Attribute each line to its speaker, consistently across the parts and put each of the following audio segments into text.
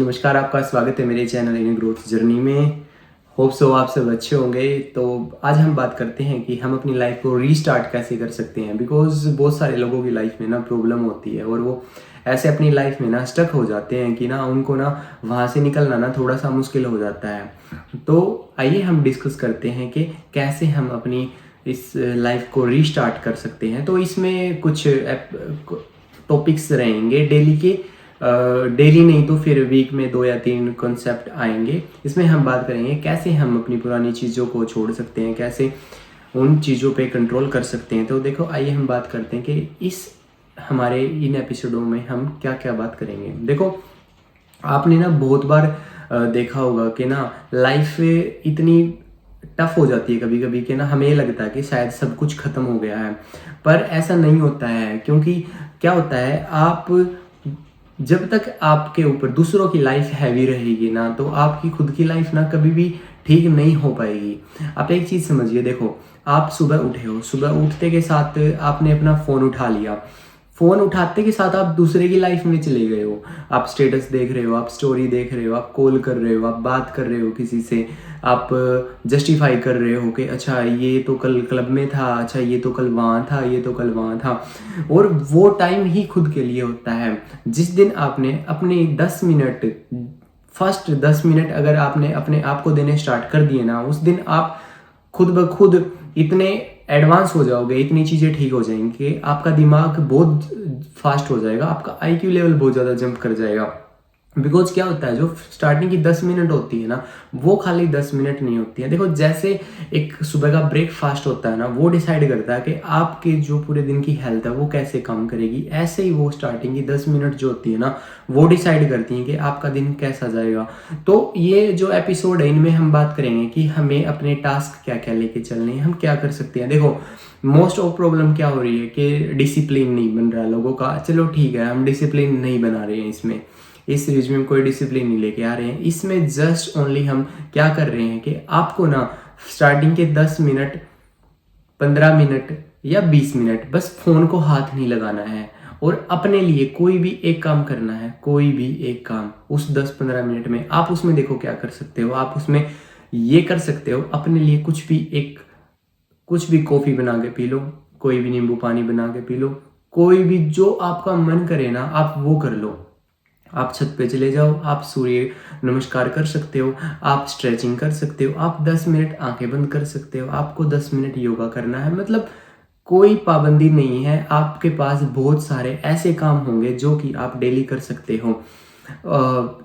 Speaker 1: नमस्कार, आपका स्वागत है मेरे चैनल इन ग्रोथ जर्नी में। होप सो आप सब अच्छे होंगे। तो आज हम बात करते हैं कि हम अपनी लाइफ को रीस्टार्ट कैसे कर सकते हैं। बिकॉज बहुत सारे लोगों की लाइफ में ना प्रॉब्लम होती है और वो ऐसे अपनी लाइफ में ना स्टक हो जाते हैं कि ना उनको ना वहाँ से निकलना ना थोड़ा सा मुश्किल हो जाता है। तो आइए हम डिस्कस करते हैं कि कैसे हम अपनी इस लाइफ को रीस्टार्ट कर सकते हैं। तो इसमें कुछ टॉपिक्स रहेंगे डेली के। डेली नहीं तो फिर वीक में 2 या 3 कॉन्सेप्ट आएंगे। इसमें हम बात करेंगे कैसे हम अपनी पुरानी चीज़ों को छोड़ सकते हैं, कैसे उन चीज़ों पे कंट्रोल कर सकते हैं। तो देखो, आइए हम बात करते हैं कि इस हमारे इन एपिसोडों में हम क्या क्या बात करेंगे। देखो, आपने ना बहुत बार देखा होगा कि ना लाइफ इतनी टफ हो जाती है कभी कभी कि ना हमें ये लगता है कि शायद सब कुछ ख़त्म हो गया है, पर ऐसा नहीं होता है। क्योंकि क्या होता है, आप जब तक आपके ऊपर दूसरों की लाइफ हैवी रहेगी ना, तो आपकी खुद की लाइफ ना कभी भी ठीक नहीं हो पाएगी। आप एक चीज़ समझिए, देखो, आप सुबह उठे हो, सुबह उठते के साथ आपने अपना फ़ोन उठा लिया। फ़ोन उठाते के साथ आप दूसरे की लाइफ में चले गए हो। आप स्टेटस देख रहे हो, आप स्टोरी देख रहे हो, आप कॉल कर रहे हो, आप बात कर रहे हो किसी से, आप जस्टिफाई कर रहे हो कि अच्छा ये तो कल क्लब में था, अच्छा ये तो कल वहाँ था, ये तो कल वहाँ था। और वो टाइम ही खुद के लिए होता है। जिस दिन आपने अपने 10 मिनट, फर्स्ट 10 मिनट अगर आपने अपने आप को देने स्टार्ट कर दिए ना, उस दिन आप खुद ब खुद इतने एडवांस हो जाओगे, इतनी चीज़ें ठीक हो जाएंगी कि आपका दिमाग बहुत फास्ट हो जाएगा, आपका आईक्यू लेवल बहुत ज़्यादा जंप कर जाएगा। बिकॉज क्या होता है, जो स्टार्टिंग की 10 मिनट होती है ना, वो खाली 10 मिनट नहीं होती है। देखो, जैसे एक सुबह का ब्रेकफास्ट होता है ना, वो डिसाइड करता है कि आपके जो पूरे दिन की हेल्थ है वो कैसे काम करेगी, ऐसे ही वो स्टार्टिंग की 10 मिनट जो होती है ना, वो डिसाइड करती हैं कि आपका दिन कैसा जाएगा। तो ये जो एपिसोड है, इनमें हम बात करेंगे कि हमें अपने टास्क क्या क्या लेके चलने हैं, हम क्या कर सकते हैं। देखो, मोस्ट ऑफ प्रॉब्लम क्या हो रही है कि डिसिप्लिन नहीं बन रहा है लोगों का। चलो ठीक है, हम डिसिप्लिन नहीं बना रहे हैं, इसमें इस सीरीज में कोई डिसिप्लिन नहीं लेके आ रहे हैं। इसमें जस्ट ओनली हम क्या कर रहे हैं कि आपको ना स्टार्टिंग के 10 मिनट, 15 मिनट या 20 मिनट बस फोन को हाथ नहीं लगाना है और अपने लिए कोई भी एक काम करना है। कोई भी एक काम उस 10-15 मिनट में आप उसमें देखो क्या कर सकते हो। आप उसमें ये कर सकते हो, अपने लिए कुछ भी कॉफ़ी बना के पी लो, कोई भी नींबू पानी बना के पी लो, कोई भी जो आपका मन करे ना आप वो कर लो। आप छत पे चले जाओ, आप सूर्य नमस्कार कर सकते हो, आप स्ट्रेचिंग कर सकते हो, आप 10 मिनट आंखें बंद कर सकते हो, आपको 10 मिनट योगा करना है। मतलब कोई पाबंदी नहीं है। आपके पास बहुत सारे ऐसे काम होंगे जो कि आप डेली कर सकते हो।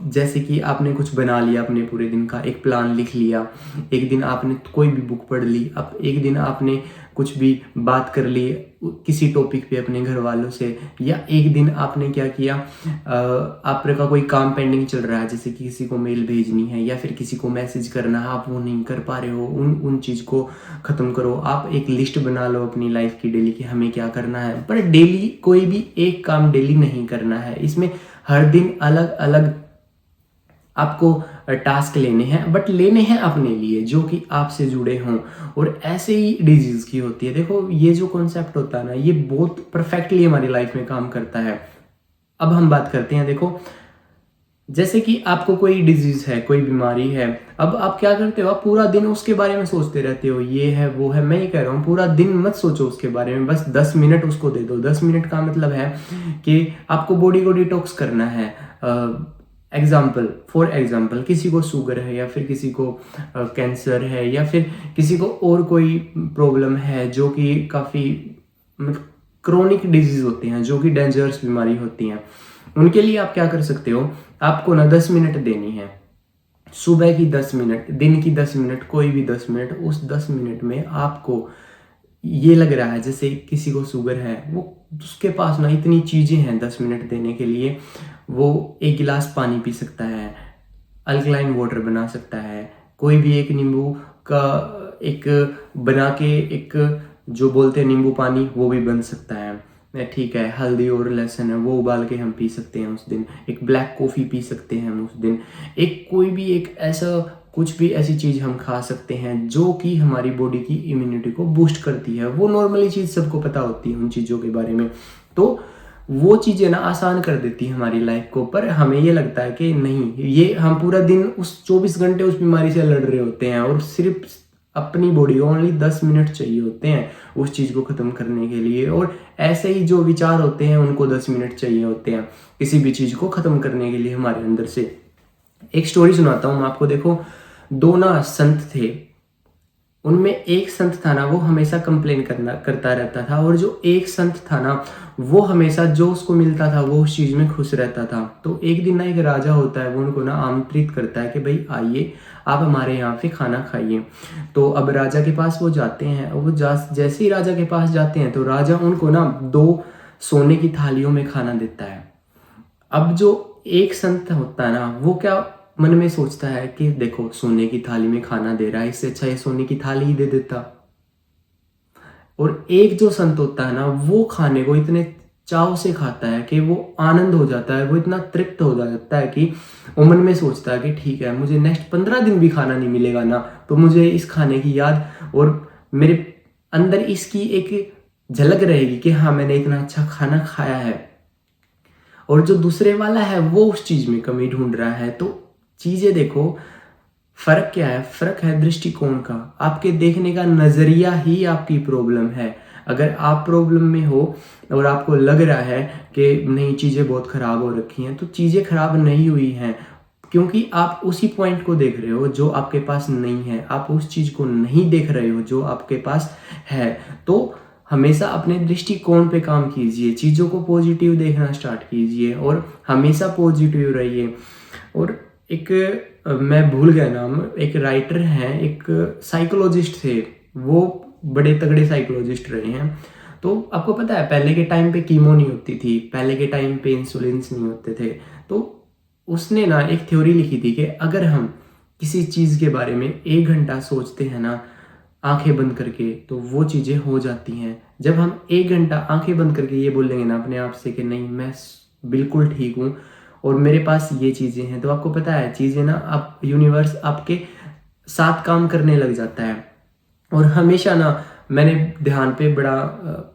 Speaker 1: जैसे कि आपने कुछ बना लिया, अपने पूरे दिन का एक प्लान लिख लिया, एक दिन आपने कोई भी बुक पढ़ ली, अब एक दिन आपने कुछ भी बात कर ली किसी टॉपिक पे अपने घर वालों से, या एक दिन आपने क्या किया, आपका कोई काम पेंडिंग चल रहा है, जैसे कि किसी को मेल भेजनी है या फिर किसी को मैसेज करना है, आप वो नहीं कर पा रहे हो, उन चीज़ को ख़त्म करो। आप एक लिस्ट बना लो अपनी लाइफ की डेली कि हमें क्या करना है। पर डेली कोई भी एक काम डेली नहीं करना है, इसमें हर दिन अलग अलग आपको टास्क लेने हैं, बट लेने हैं अपने लिए जो कि आपसे जुड़े हों। और ऐसे ही डिजीज की होती है। देखो, ये जो कॉन्सेप्ट होता है ना, ये बहुत परफेक्टली हमारी लाइफ में काम करता है। अब हम बात करते हैं, देखो, जैसे कि आपको कोई डिजीज है, कोई बीमारी है, अब आप क्या करते हो, आप पूरा दिन उसके बारे में सोचते रहते हो, ये है वो है। मैं ये कह रहा हूँ, पूरा दिन मत सोचो उसके बारे में, बस 10 मिनट उसको दे दो। 10 मिनट का मतलब है कि आपको बॉडी को डिटॉक्स करना है। फॉर एग्जाम्पल किसी को शुगर है, या फिर किसी को कैंसर है, या फिर किसी को और कोई प्रॉब्लम है जो कि काफ़ी मतलब क्रोनिक डिजीज होते हैं, जो कि डेंजरस बीमारी होती हैं। उनके लिए आप क्या कर सकते हो, आपको ना 10 मिनट देनी है। सुबह की 10 मिनट, दिन की 10 मिनट, कोई भी 10 मिनट। उस 10 मिनट में आपको ये लग रहा है जैसे किसी को शुगर है, वो उसके पास ना इतनी चीज़ें हैं 10 मिनट देने के लिए। वो एक गिलास पानी पी सकता है, अल्कलाइन वाटर बना सकता है, कोई भी एक नींबू का एक बना के एक जो बोलते हैं नींबू पानी, वो भी बन सकता है। ठीक है, हल्दी और लहसुन है, वो उबाल के हम पी सकते हैं उस दिन। एक ब्लैक कॉफ़ी पी सकते हैं हम उस दिन। एक कोई भी एक ऐसा कुछ भी ऐसी चीज़ हम खा सकते हैं जो कि हमारी बॉडी की इम्यूनिटी को बूस्ट करती है। वो नॉर्मली चीज़ सबको पता होती है उन चीज़ों के बारे में। तो वो चीज़ें ना आसान कर देती है हमारी लाइफ को। पर हमें ये लगता है कि नहीं, ये हम पूरा दिन उस 24 घंटे उस बीमारी से लड़ रहे होते हैं और सिर्फ अपनी बॉडी को ओनली 10 मिनट चाहिए होते हैं उस चीज़ को ख़त्म करने के लिए। और ऐसे ही जो विचार होते हैं उनको 10 मिनट चाहिए होते हैं किसी भी चीज़ को ख़त्म करने के लिए हमारे अंदर से। एक स्टोरी सुनाता हूँ मैं आपको। देखो, दो ना संत थे। उनमें एक संत था ना, वो हमेशा कंप्लेन करता रहता था, और जो एक संत था ना, वो हमेशा जो उसको मिलता था वो उस चीज़ में खुश रहता था। तो एक दिन ना एक राजा होता है, वो उनको ना आमंत्रित करता है कि भाई आइए, आप हमारे यहाँ पे खाना खाइए। तो अब राजा के पास वो जाते हैं, और वो जैसे ही राजा के पास जाते हैं तो राजा उनको ना 2 सोने की थालियों में खाना देता है। अब जो एक संत होता है ना, वो क्या मन में सोचता है कि देखो, सोने की थाली में खाना दे रहा है, इससे अच्छा ये सोने की थाली ही दे देता। और एक जो संत होता है ना, वो खाने को इतने चाव से खाता है कि वो आनंद हो जाता है, वो इतना तृप्त हो जाता है कि वो मन में सोचता है कि ठीक है, मुझे नेक्स्ट 15 दिन भी खाना नहीं मिलेगा ना, तो मुझे इस खाने की याद और मेरे अंदर इसकी एक झलक रहेगी कि हाँ, मैंने इतना अच्छा खाना खाया है। और जो दूसरे वाला है वो उस चीज़ में कमी ढूंढ रहा है। तो चीज़ें देखो, फ़र्क क्या है? फ़र्क है दृष्टिकोण का। आपके देखने का नज़रिया ही आपकी प्रॉब्लम है। अगर आप प्रॉब्लम में हो और आपको लग रहा है कि नहीं, चीज़ें बहुत ख़राब हो रखी हैं, तो चीज़ें ख़राब नहीं हुई हैं, क्योंकि आप उसी पॉइंट को देख रहे हो जो आपके पास नहीं है। आप उस चीज़ को नहीं देख रहे हो जो आपके पास है। तो हमेशा अपने दृष्टिकोण पे काम कीजिए, चीज़ों को पॉजिटिव देखना स्टार्ट कीजिए और हमेशा पॉजिटिव रहिए। और एक मैं भूल गया नाम, एक राइटर हैं, एक साइकोलॉजिस्ट थे, वो बड़े तगड़े साइकोलॉजिस्ट रहे हैं। तो आपको पता है, पहले के टाइम पे कीमो नहीं होती थी, पहले के टाइम पे इंसुलिन्स नहीं होते थे। तो उसने ना एक थ्योरी लिखी थी कि अगर हम किसी चीज़ के बारे में 1 घंटा सोचते हैं ना आंखें बंद करके, तो वो चीज़ें हो जाती हैं। जब हम 1 घंटा आंखें बंद करके ये बोलेंगे ना अपने आप से कि नहीं, मैं बिल्कुल ठीक हूँ और मेरे पास ये चीज़ें हैं, तो आपको पता है चीज़ें ना, आप यूनिवर्स आपके साथ काम करने लग जाता है। और हमेशा ना मैंने ध्यान पे बड़ा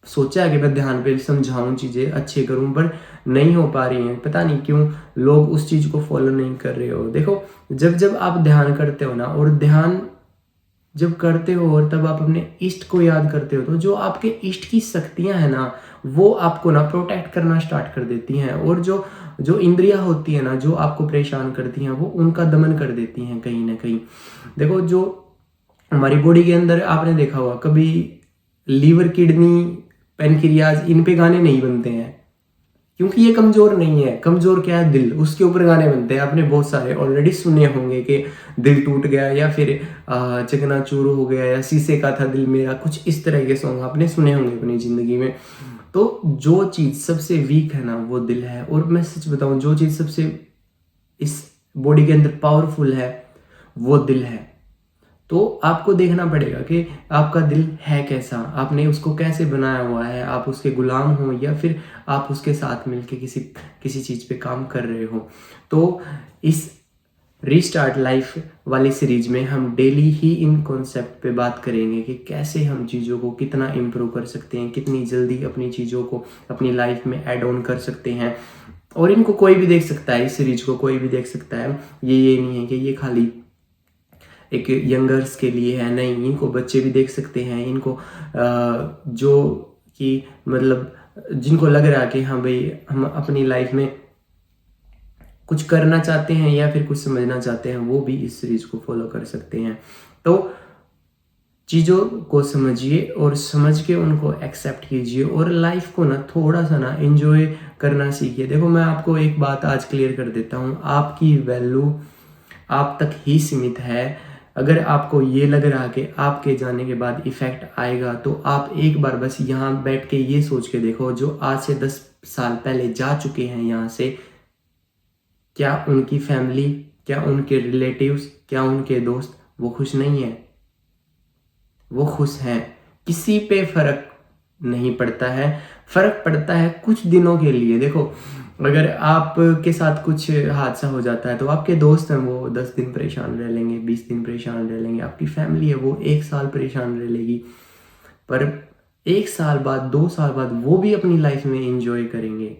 Speaker 1: सोचा है कि मैं ध्यान पे समझाऊं, चीज़ें अच्छे करूं, पर नहीं हो पा रही हैं। पता नहीं क्यों लोग उस चीज़ को फॉलो नहीं कर रहे हो। देखो, जब जब आप ध्यान करते हो ना, और ध्यान जब करते हो और तब आप अपने इष्ट को याद करते हो, तो जो आपके इष्ट की शक्तियां हैं ना, वो आपको ना प्रोटेक्ट करना स्टार्ट कर देती हैं। और जो जो इंद्रियां होती है ना, जो आपको परेशान करती हैं, वो उनका दमन कर देती हैं कहीं ना कहीं। देखो, जो हमारी बॉडी के अंदर आपने देखा होगा कभी, लीवर, किडनी, पेनक्रियाज, इन पे गाने नहीं बनते हैं क्योंकि ये कमजोर नहीं है। कमजोर क्या है? दिल, उसके ऊपर गाने बनते हैं। आपने बहुत सारे ऑलरेडी सुने होंगे कि दिल टूट गया, या फिर चकनाचूर हो गया, या शीशे का था दिल मेरा, कुछ इस तरह के सॉन्ग आपने सुने होंगे अपनी जिंदगी में। तो जो चीज़ सबसे वीक है ना, वो दिल है। और मैं सच बताऊं, जो चीज़ सबसे इस बॉडी के अंदर पावरफुल है, वो दिल है। तो आपको देखना पड़ेगा कि आपका दिल है कैसा, आपने उसको कैसे बनाया हुआ है। आप उसके गुलाम हो या फिर आप उसके साथ मिलके किसी किसी चीज़ पे काम कर रहे हो। तो इस रीस्टार्ट लाइफ वाली सीरीज में हम डेली ही इन कॉन्सेप्ट पे बात करेंगे कि कैसे हम चीज़ों को कितना इम्प्रूव कर सकते हैं, कितनी जल्दी अपनी चीज़ों को अपनी लाइफ में ऐड ऑन कर सकते हैं। और इनको कोई भी देख सकता है, इस सीरीज को कोई भी देख सकता है। ये नहीं है कि ये खाली एक यंगर्स के लिए है, नहीं, इनको बच्चे भी देख सकते हैं। इनको जो कि मतलब जिनको लग रहा है कि हाँ भाई, हम अपनी लाइफ में कुछ करना चाहते हैं या फिर कुछ समझना चाहते हैं, वो भी इस सीरीज को फॉलो कर सकते हैं। तो चीज़ों को समझिए और समझ के उनको एक्सेप्ट कीजिए और लाइफ को ना थोड़ा सा ना एंजॉय करना सीखिए। देखो, मैं आपको एक बात आज क्लियर कर देता हूँ, आपकी वैल्यू आप तक ही सीमित है। अगर आपको ये लग रहा कि आपके जाने के बाद इफ़ेक्ट आएगा, तो आप एक बार बस यहाँ बैठ के ये सोच के देखो, जो आज से 10 साल पहले जा चुके हैं यहाँ से, क्या उनकी फैमिली, क्या उनके रिलेटिव्स, क्या उनके दोस्त वो खुश नहीं है? वो खुश हैं। किसी पे फर्क नहीं पड़ता है। फर्क पड़ता है कुछ दिनों के लिए। देखो, अगर आपके साथ कुछ हादसा हो जाता है तो आपके दोस्त हैं वो 10 दिन परेशान रह लेंगे, 20 दिन परेशान रह लेंगे। आपकी फैमिली है वो 1 साल परेशान रह लेगी। पर 1 साल बाद, 2 साल बाद वो भी अपनी लाइफ में एंजॉय करेंगे।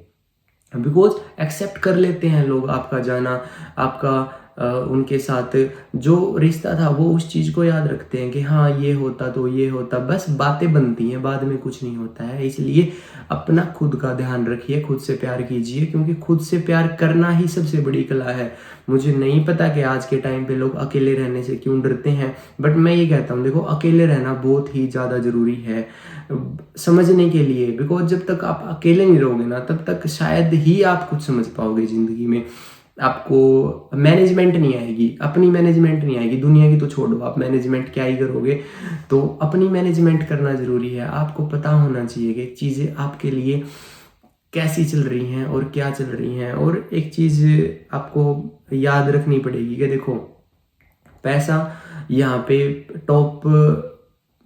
Speaker 1: बिकॉज एक्सेप्ट कर लेते हैं लोग आपका जाना, आपका उनके साथ जो रिश्ता था वो उस चीज़ को याद रखते हैं कि हाँ ये होता तो ये होता, बस बातें बनती हैं, बाद में कुछ नहीं होता है। इसलिए अपना खुद का ध्यान रखिए, खुद से प्यार कीजिए, क्योंकि खुद से प्यार करना ही सबसे बड़ी कला है। मुझे नहीं पता कि आज के टाइम पे लोग अकेले रहने से क्यों डरते हैं, बट मैं ये कहता हूँ देखो, अकेले रहना बहुत ही ज़्यादा ज़रूरी है समझने के लिए। बिकॉज जब तक आप अकेले नहीं रहोगे ना, तब तक शायद ही आप कुछ समझ पाओगे ज़िंदगी में। आपको मैनेजमेंट नहीं आएगी, अपनी मैनेजमेंट नहीं आएगी, दुनिया की तो छोड़ो, आप मैनेजमेंट क्या ही करोगे। तो अपनी मैनेजमेंट करना ज़रूरी है। आपको पता होना चाहिए कि चीज़ें आपके लिए कैसी चल रही हैं और क्या चल रही हैं। और एक चीज़ आपको याद रखनी पड़ेगी कि देखो, पैसा यहाँ पे टॉप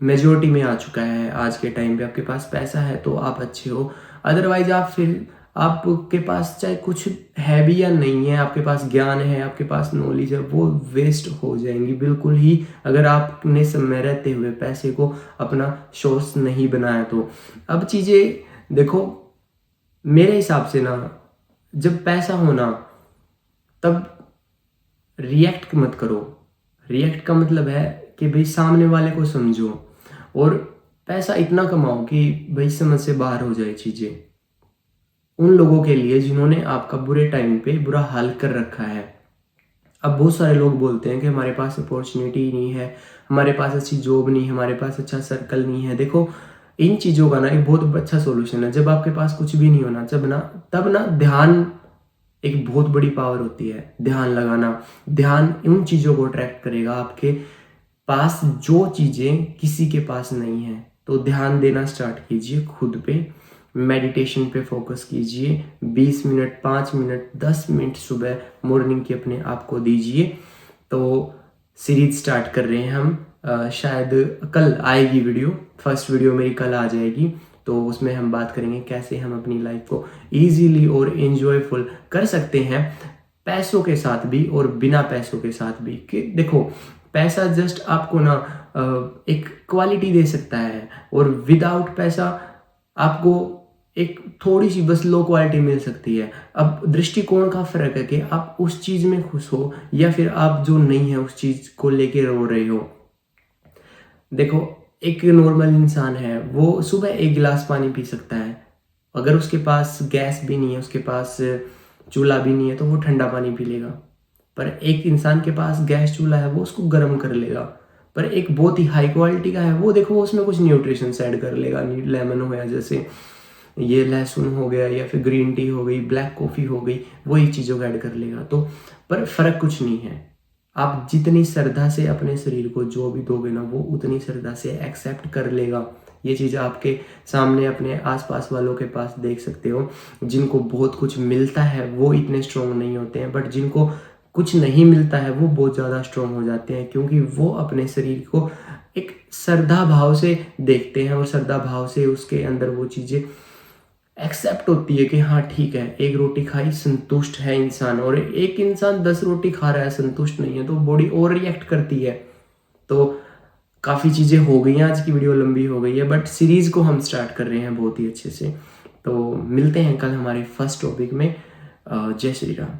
Speaker 1: मेजोरिटी में आ चुका है। आज के टाइम पे आपके पास पैसा है तो आप अच्छे हो, अदरवाइज आप फिर आपके पास चाहे कुछ है भी या नहीं है, आपके पास ज्ञान है, आपके पास नॉलेज है, वो वेस्ट हो जाएंगी बिल्कुल ही, अगर आपने समय रहते हुए पैसे को अपना सोर्स नहीं बनाया तो। अब चीज़ें देखो, मेरे हिसाब से ना, जब पैसा होना तब रिएक्ट मत करो। रिएक्ट का मतलब है कि भाई सामने वाले को समझो, और पैसा इतना कमाओ कि भाई समझ से बाहर हो जाए चीज़ें। उन लोगों के लिए जिन्होंने आपका बुरे टाइम पे बुरा हाल कर रखा है। अब बहुत सारे लोग बोलते हैं कि हमारे पास अपॉर्चुनिटी नहीं है, हमारे पास अच्छी जॉब नहीं है, हमारे पास अच्छा सर्कल नहीं है। देखो, इन चीज़ों का ना एक बहुत अच्छा सॉल्यूशन है। जब आपके पास कुछ भी नहीं होना, तब ना ध्यान एक बहुत बड़ी पावर होती है, ध्यान लगाना। ध्यान उन चीज़ों को अट्रैक्ट करेगा आपके पास जो चीज़ें किसी के पास नहीं है। तो ध्यान देना स्टार्ट कीजिए खुद पे, मेडिटेशन पे फोकस कीजिए। 20 मिनट, 5 मिनट, 10 मिनट सुबह मॉर्निंग के अपने आप को दीजिए। तो सीरीज स्टार्ट कर रहे हैं हम, शायद कल आएगी वीडियो, फर्स्ट वीडियो मेरी कल आ जाएगी। तो उसमें हम बात करेंगे कैसे हम अपनी लाइफ को ईजीली और एंजॉयफुल कर सकते हैं, पैसों के साथ भी और बिना पैसों के साथ भी। कि देखो, पैसा जस्ट आपको ना एक क्वालिटी दे सकता है, और विदाउट पैसा आपको एक थोड़ी सी बस लो क्वालिटी मिल सकती है। अब दृष्टिकोण का फर्क है कि आप उस चीज़ में खुश हो या फिर आप जो नहीं है उस चीज़ को लेके रो रहे हो। देखो, एक नॉर्मल इंसान है, वो सुबह 1 गिलास पानी पी सकता है। अगर उसके पास गैस भी नहीं है, उसके पास चूल्हा भी नहीं है, तो वो ठंडा पानी पी लेगा। पर एक इंसान के पास गैस चूल्हा है, वो उसको गर्म कर लेगा। पर एक बहुत ही हाई क्वालिटी का है, वो देखो उसमें कुछ न्यूट्रिशन ऐड कर लेगा, लेमन हो गया, जैसे ये लहसुन हो गया, या फिर ग्रीन टी हो गई, ब्लैक कॉफ़ी हो गई, वही चीज़ों को ऐड कर लेगा। तो पर फ़र्क कुछ नहीं है। आप जितनी श्रद्धा से अपने शरीर को जो भी दोगे ना, वो उतनी श्रद्धा से एक्सेप्ट कर लेगा। ये चीज़ आपके सामने अपने आसपास वालों के पास देख सकते हो। जिनको बहुत कुछ मिलता है वो इतने स्ट्रॉन्ग नहीं होते हैं, बट जिनको कुछ नहीं मिलता है वो बहुत ज़्यादा स्ट्रॉन्ग हो जाते हैं, क्योंकि वो अपने शरीर को एक श्रद्धा भाव से देखते हैं, और श्रद्धा भाव से उसके अंदर वो चीज़ें एक्सेप्ट होती है कि हाँ ठीक है, 1 रोटी खाई संतुष्ट है इंसान, और एक इंसान 10 रोटी खा रहा है संतुष्ट नहीं है, तो बॉडी और रिएक्ट करती है। तो काफ़ी चीज़ें हो गई हैं, आज की वीडियो लंबी हो गई है, बट सीरीज़ को हम स्टार्ट कर रहे हैं बहुत ही अच्छे से। तो मिलते हैं कल हमारे फर्स्ट टॉपिक में। जय श्री राम।